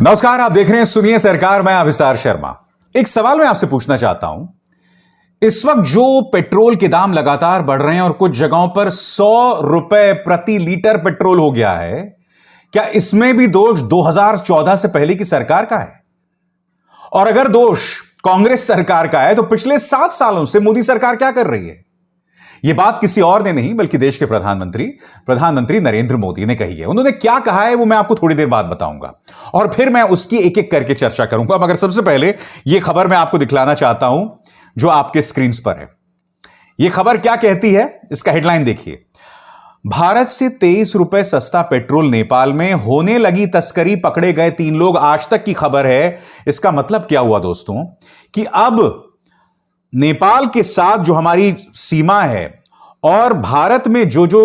नमस्कार, आप देख रहे हैं सुनिए सरकार। मैं अभिसार शर्मा। एक सवाल मैं आपसे पूछना चाहता हूं। इस वक्त जो पेट्रोल के दाम लगातार बढ़ रहे हैं और कुछ जगहों पर 100 रुपए प्रति लीटर पेट्रोल हो गया है, क्या इसमें भी दोष 2014 से पहले की सरकार का है? और अगर दोष कांग्रेस सरकार का है तो पिछले 7 सालों से मोदी सरकार क्या कर रही है? यह बात किसी और ने नहीं बल्कि देश के प्रधानमंत्री नरेंद्र मोदी ने कही है। उन्होंने क्या कहा है वो मैं आपको थोड़ी देर बाद बताऊंगा और फिर मैं उसकी एक एक करके चर्चा करूंगा। मगर सबसे पहले यह खबर मैं आपको दिखलाना चाहता हूं जो आपके स्क्रीन पर है। यह खबर क्या कहती है, इसका हेडलाइन देखिए। भारत से 23 रुपए सस्ता पेट्रोल नेपाल में, होने लगी तस्करी, पकड़े गए 3 लोग। आज तक की खबर है। इसका मतलब क्या हुआ दोस्तों कि अब नेपाल के साथ जो हमारी सीमा है और भारत में जो जो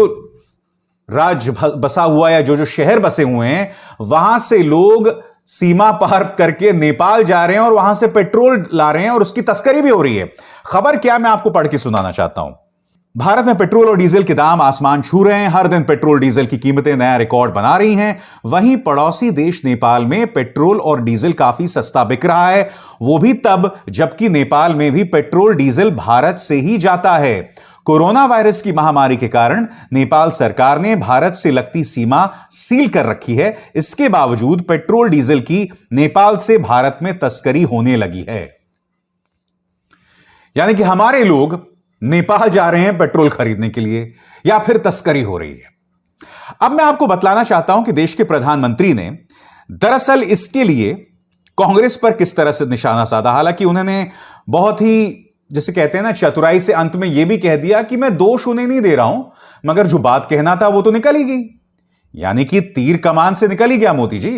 राज्य बसा हुआ या जो जो शहर बसे हुए हैं, वहां से लोग सीमा पार करके नेपाल जा रहे हैं और वहां से पेट्रोल ला रहे हैं और उसकी तस्करी भी हो रही है। खबर क्या, मैं आपको पढ़ के सुनाना चाहता हूं। भारत में पेट्रोल और डीजल के दाम आसमान छू रहे हैं। हर दिन पेट्रोल डीजल की कीमतें नया रिकॉर्ड बना रही हैं। वहीं पड़ोसी देश नेपाल में पेट्रोल और डीजल काफी सस्ता बिक रहा है, वो भी तब जबकि नेपाल में भी पेट्रोल डीजल भारत से ही जाता है। कोरोना वायरस की महामारी के कारण नेपाल सरकार ने भारत से लगती सीमा सील कर रखी है। इसके बावजूद पेट्रोल डीजल की नेपाल से भारत में तस्करी होने लगी है। यानी कि हमारे लोग नेपाल जा रहे हैं पेट्रोल खरीदने के लिए या फिर तस्करी हो रही है। अब मैं आपको बतलाना चाहता हूं कि देश के प्रधानमंत्री ने दरअसल इसके लिए कांग्रेस पर किस तरह से निशाना साधा। हालांकि उन्होंने बहुत ही, जैसे कहते हैं ना, चतुराई से अंत में यह भी कह दिया कि मैं दोष उन्हें नहीं दे रहा हूं, मगर जो बात कहना था वो तो निकल ही गई। यानी कि तीर कमान से निकल ही गया मोदी जी।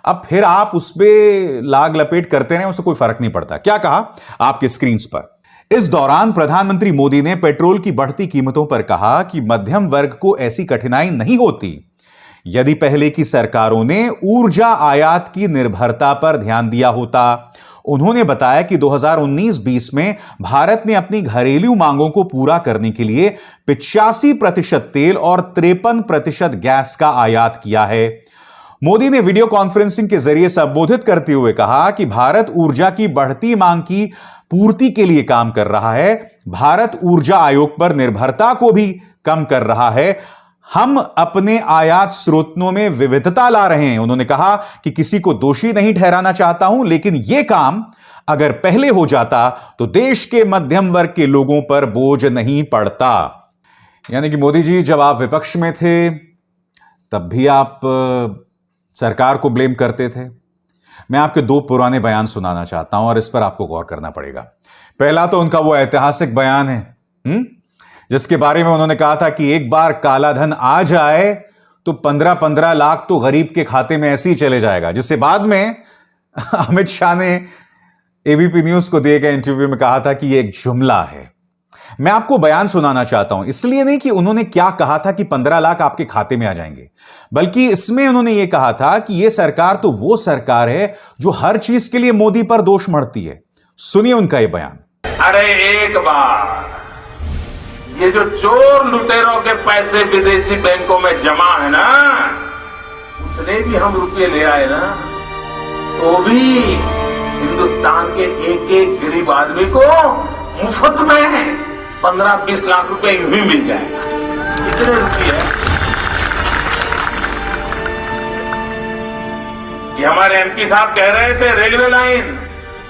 अब फिर आप उस पर लाग लपेट करते रहे, उससे कोई फर्क नहीं पड़ता। क्या कहा आपके स्क्रीन पर। इस दौरान प्रधानमंत्री मोदी ने पेट्रोल की बढ़ती कीमतों पर कहा कि मध्यम वर्ग को ऐसी कठिनाई नहीं होती यदि पहले की सरकारों ने ऊर्जा आयात की निर्भरता पर ध्यान दिया होता। उन्होंने बताया कि 2019-20 में भारत ने अपनी घरेलू मांगों को पूरा करने के लिए 85% तेल और 53% गैस का आयात किया है। मोदी ने वीडियो कॉन्फ्रेंसिंग के जरिए संबोधित करते हुए कहा कि भारत ऊर्जा की बढ़ती मांग की पूर्ति के लिए काम कर रहा है। भारत ऊर्जा आयोग पर निर्भरता को भी कम कर रहा है। हम अपने आयात स्रोतों में विविधता ला रहे हैं। उन्होंने कहा कि किसी को दोषी नहीं ठहराना चाहता हूं, लेकिन यह काम अगर पहले हो जाता तो देश के मध्यम वर्ग के लोगों पर बोझ नहीं पड़ता। यानी कि मोदी जी, जब आप विपक्ष में थे तब भी आप सरकार को ब्लेम करते थे। मैं आपके 2 पुराने बयान सुनाना चाहता हूं और इस पर आपको गौर करना पड़ेगा। पहला तो उनका वो ऐतिहासिक बयान है जिसके बारे में उन्होंने कहा था कि एक बार काला धन आ जाए तो 15-15 लाख तो गरीब के खाते में ऐसे ही चले जाएगा, जिससे बाद में अमित शाह ने एबीपी न्यूज को दिए गए इंटरव्यू में कहा था कि यह एक जुमला है। मैं आपको बयान सुनाना चाहता हूं, इसलिए नहीं कि उन्होंने क्या कहा था कि 15 लाख आपके खाते में आ जाएंगे, बल्कि इसमें उन्होंने यह कहा था कि यह सरकार तो वो सरकार है जो हर चीज के लिए मोदी पर दोष मढ़ती है। सुनिए उनका यह बयान। अरे एक बार ये जो चोर लुटेरों के पैसे विदेशी बैंकों में जमा है ना, उतने भी हम रुपये ले आए ना, तो भी हिंदुस्तान के एक एक गरीब आदमी को मुफ्त में 15-20 लाख रुपए यूं ही मिल जाएगा। कितने रुपये है ये? हमारे एमपी साहब कह रहे थे रेलवे लाइन,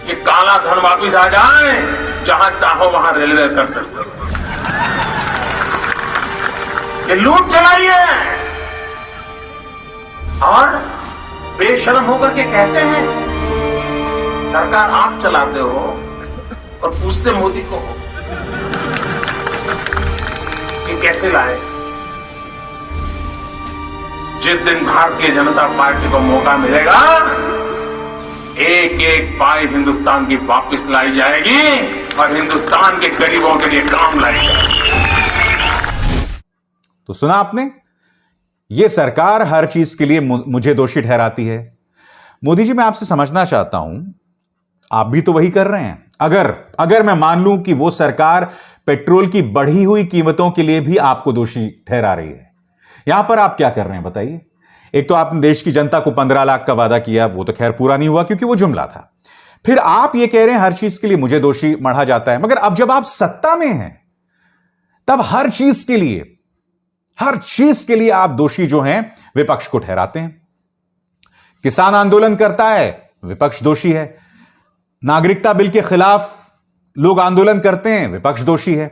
ये काला धन वापिस आ जाए, जहां चाहो वहां रेलवे कर सकते हो। ये लूट चलाई है और बेशर्म होकर के कहते हैं सरकार आप चलाते हो और पूछते मोदी को कि कैसे लाए। जिस दिन भारतीय जनता पार्टी को मौका मिलेगा, एक एक पाई हिंदुस्तान की वापस लाई जाएगी और हिंदुस्तान के गरीबों के लिए काम लाई जाएगी। तो सुना आपने, यह सरकार हर चीज के लिए मुझे दोषी ठहराती है। मोदी जी, मैं आपसे समझना चाहता हूं, आप भी तो वही कर रहे हैं। अगर मैं मान लूं कि वो सरकार पेट्रोल की बढ़ी हुई कीमतों के लिए भी आपको दोषी ठहरा रही है, यहां पर आप क्या कर रहे हैं बताइए। एक तो आपने देश की जनता को 15 लाख का वादा किया, वो तो खैर पूरा नहीं हुआ क्योंकि वो जुमला था। फिर आप ये कह रहे हैं हर चीज के लिए मुझे दोषी मढ़ा जाता है, मगर अब जब आप सत्ता में हैं तब हर चीज के लिए आप दोषी जो हैं विपक्ष को ठहराते हैं। किसान आंदोलन करता है, विपक्ष दोषी है। नागरिकता बिल के खिलाफ लोग आंदोलन करते हैं, विपक्ष दोषी है।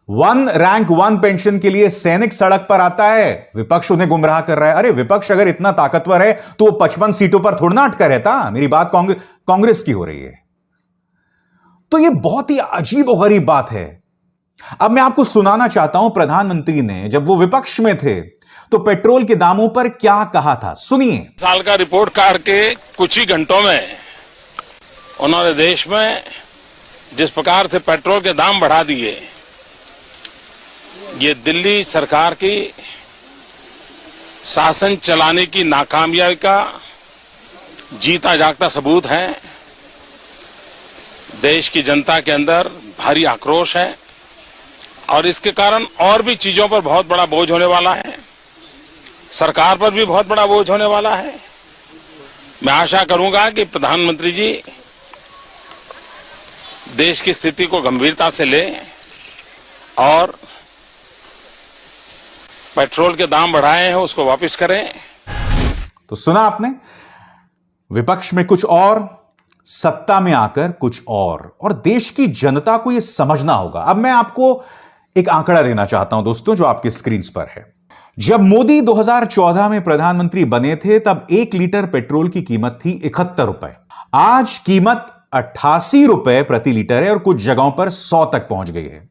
1 रैंक 1 पेंशन के लिए सैनिक सड़क पर आता है, विपक्ष उन्हें गुमराह कर रहा है। अरे विपक्ष अगर इतना ताकतवर है तो वो 55 सीटों पर थोड़ा ना अटका रहता। मेरी बात कांग्रेस की हो रही है। तो ये बहुत ही अजीब और गरीब बात है। अब मैं आपको सुनाना चाहता हूं प्रधानमंत्री ने जब वो विपक्ष में थे तो पेट्रोल के दामों पर क्या कहा था, सुनिए। साल का रिपोर्ट कार्ड के कुछ ही घंटों में उन्होंने देश में जिस प्रकार से पेट्रोल के दाम बढ़ा दिए, ये दिल्ली सरकार की शासन चलाने की नाकामयाबी का जीता जागता सबूत है। देश की जनता के अंदर भारी आक्रोश है और इसके कारण और भी चीजों पर बहुत बड़ा बोझ होने वाला है, सरकार पर भी बहुत बड़ा बोझ होने वाला है। मैं आशा करूंगा कि प्रधानमंत्री जी देश की स्थिति को गंभीरता से लें और पेट्रोल के दाम बढ़ाए हैं उसको वापस करें। तो सुना आपने, विपक्ष में कुछ और, सत्ता में आकर कुछ और देश की जनता को यह समझना होगा। अब मैं आपको एक आंकड़ा देना चाहता हूं दोस्तों, जो आपकी स्क्रीन पर है। जब मोदी 2014 में प्रधानमंत्री बने थे तब 1 लीटर पेट्रोल की कीमत थी 71 रुपए। आज कीमत 88 रुपए प्रति लीटर है और कुछ जगहों पर 100 तक पहुंच गई है।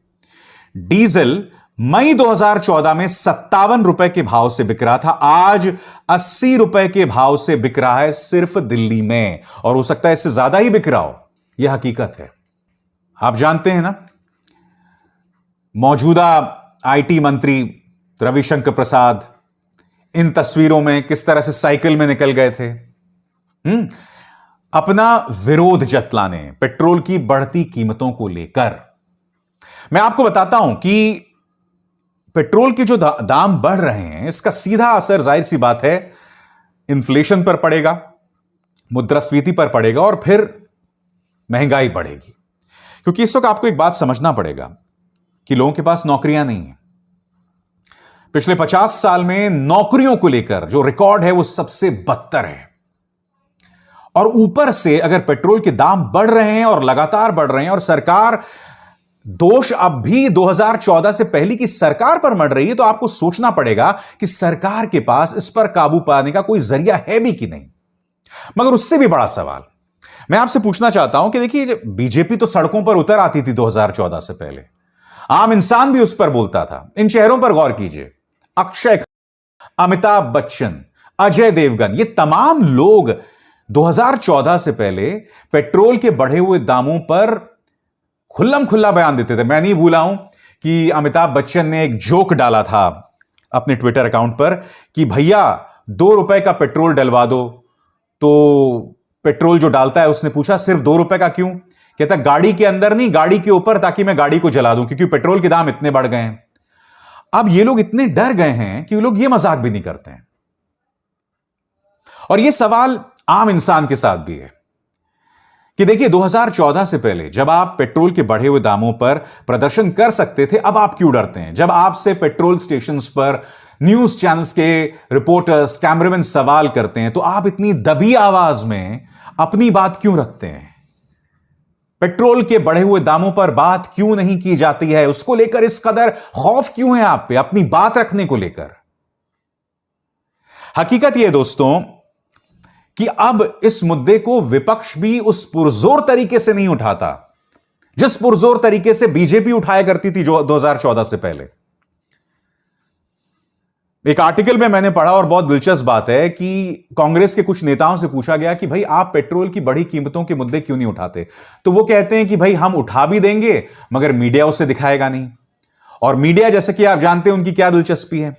डीजल मई 2014 में 57 रुपए के भाव से बिक रहा था, आज 80 रुपए के भाव से बिक रहा है सिर्फ दिल्ली में, और हो सकता है इससे ज्यादा ही बिक रहा हो। यह हकीकत है। आप जानते हैं ना, मौजूदा आईटी मंत्री रविशंकर प्रसाद इन तस्वीरों में किस तरह से साइकिल में निकल गए थे अपना विरोध जतलाने पेट्रोल की बढ़ती कीमतों को लेकर। मैं आपको बताता हूं कि पेट्रोल के जो दाम बढ़ रहे हैं, इसका सीधा असर जाहिर सी बात है इन्फ्लेशन पर पड़ेगा, मुद्रास्फीति पर पड़ेगा और फिर महंगाई बढ़ेगी। क्योंकि इस वक्त आपको एक बात समझना पड़ेगा कि लोगों के पास नौकरियां नहीं हैं। पिछले 50 साल में नौकरियों को लेकर जो रिकॉर्ड है वो सबसे बदतर है, और ऊपर से अगर पेट्रोल के दाम बढ़ रहे हैं और लगातार बढ़ रहे हैं और सरकार, दोष अब भी 2014 से पहले की सरकार पर मढ़ रही है, तो आपको सोचना पड़ेगा कि सरकार के पास इस पर काबू पाने का कोई जरिया है भी कि नहीं। मगर उससे भी बड़ा सवाल मैं आपसे पूछना चाहता हूं कि देखिए, बीजेपी तो सड़कों पर उतर आती थी 2014 से पहले, आम इंसान भी उस पर बोलता था। इन चेहरों पर गौर कीजिए, अक्षय, अमिताभ बच्चन, अजय देवगन, ये तमाम लोग 2014 से पहले पेट्रोल के बढ़े हुए दामों पर खुल्लम खुल्ला बयान देते थे। मैं नहीं भूला हूं कि अमिताभ बच्चन ने एक जोक डाला था अपने ट्विटर अकाउंट पर कि भैया 2 रुपए का पेट्रोल डलवा दो। तो पेट्रोल जो डालता है उसने पूछा सिर्फ 2 रुपए का क्यों? कहता गाड़ी के अंदर नहीं, गाड़ी के ऊपर, ताकि मैं गाड़ी को जला दूं, क्योंकि पेट्रोल के दाम इतने बढ़ गए हैं। अब ये लोग इतने डर गए हैं कि लोग ये मजाक भी नहीं करते हैं। और ये सवाल आम इंसान के साथ भी है कि देखिए, 2014 से पहले जब आप पेट्रोल के बढ़े हुए दामों पर प्रदर्शन कर सकते थे, अब आप क्यों डरते हैं? जब आपसे पेट्रोल स्टेशंस पर न्यूज चैनल्स के रिपोर्टर्स, कैमरामैन सवाल करते हैं, तो आप इतनी दबी आवाज में अपनी बात क्यों रखते हैं? पेट्रोल के बढ़े हुए दामों पर बात क्यों नहीं की जाती है? उसको लेकर इस कदर खौफ क्यों है आप पे, अपनी बात रखने को लेकर? हकीकत यह दोस्तों कि अब इस मुद्दे को विपक्ष भी उस पुरजोर तरीके से नहीं उठाता जिस पुरजोर तरीके से बीजेपी उठाया करती थी जो 2014 से पहले। एक आर्टिकल में मैंने पढ़ा और बहुत दिलचस्प बात है कि कांग्रेस के कुछ नेताओं से पूछा गया कि भाई आप पेट्रोल की बढ़ी कीमतों के मुद्दे क्यों नहीं उठाते? तो वो कहते हैं कि भाई हम उठा भी देंगे मगर मीडिया उसे दिखाएगा नहीं। और मीडिया, जैसे कि आप जानते हैं उनकी क्या दिलचस्पी है,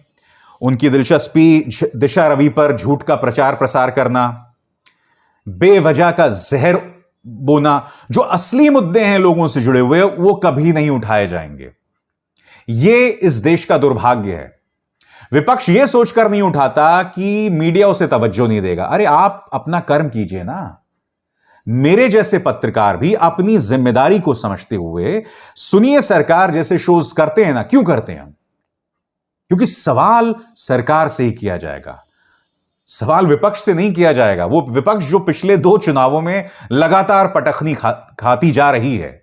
उनकी दिलचस्पी दिशा रवि पर झूठ का प्रचार प्रसार करना, बेवजह का जहर बोना। जो असली मुद्दे हैं लोगों से जुड़े हुए वो कभी नहीं उठाए जाएंगे। ये इस देश का दुर्भाग्य है। विपक्ष यह सोचकर नहीं उठाता कि मीडिया उसे तवज्जो नहीं देगा। अरे आप अपना कर्म कीजिए ना। मेरे जैसे पत्रकार भी अपनी जिम्मेदारी को समझते हुए सुनिए सरकार जैसे शोज करते हैं ना। क्यों करते हैं हम? क्योंकि सवाल सरकार से ही किया जाएगा, सवाल विपक्ष से नहीं किया जाएगा। वो विपक्ष जो पिछले 2 चुनावों में लगातार पटखनी खाती जा रही है,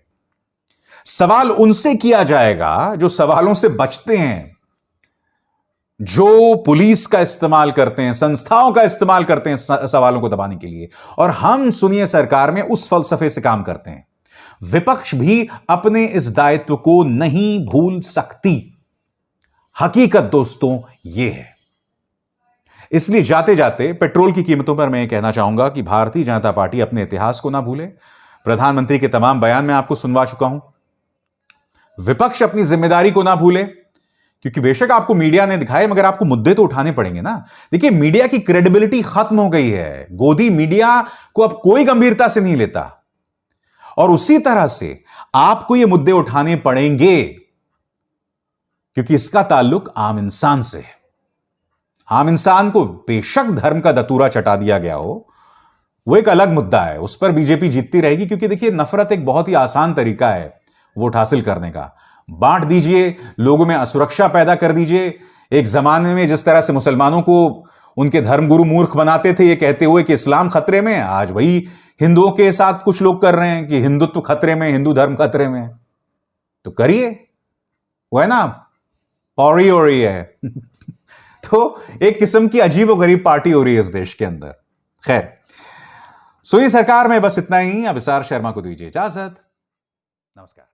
सवाल उनसे किया जाएगा जो सवालों से बचते हैं, जो पुलिस का इस्तेमाल करते हैं, संस्थाओं का इस्तेमाल करते हैं सवालों को दबाने के लिए। और हम सुनिए सरकार में उस फलसफे से काम करते हैं। विपक्ष भी अपने इस दायित्व को नहीं भूल सकती। हकीकत दोस्तों यह है। इसलिए जाते जाते पेट्रोल की कीमतों पर मैं कहना चाहूंगा कि भारतीय जनता पार्टी अपने इतिहास को ना भूले। प्रधानमंत्री के तमाम बयान मैं आपको सुनवा चुका हूं। विपक्ष अपनी जिम्मेदारी को ना भूले, क्योंकि बेशक आपको मीडिया ने दिखाए, मगर आपको मुद्दे तो उठाने पड़ेंगे ना। देखिए, मीडिया की क्रेडिबिलिटी खत्म हो गई है। गोदी मीडिया को अब कोई गंभीरता से नहीं लेता, और उसी तरह से आपको ये मुद्दे उठाने पड़ेंगे, क्योंकि इसका ताल्लुक आम इंसान से है। आम इंसान को बेशक धर्म का दतूरा चटा दिया गया हो, वो एक अलग मुद्दा है, उस पर बीजेपी जीतती रहेगी। क्योंकि देखिए, नफरत एक बहुत ही आसान तरीका है वोट हासिल करने का। बांट दीजिए, लोगों में असुरक्षा पैदा कर दीजिए। एक जमाने में जिस तरह से मुसलमानों को उनके धर्मगुरु मूर्ख बनाते थे ये कहते हुए कि इस्लाम खतरे में, आज वही हिंदुओं के साथ कुछ लोग कर रहे हैं कि हिंदुत्व खतरे में, हिंदू धर्म खतरे में। तो करिए, वो है ना, पौड़ी हो रही है। तो एक किस्म की अजीबोगरीब पार्टी हो रही है इस देश के अंदर। खैर, सुनिए सरकार में बस इतना ही। अब विसार शर्मा को दीजिए इजाजत। नमस्कार।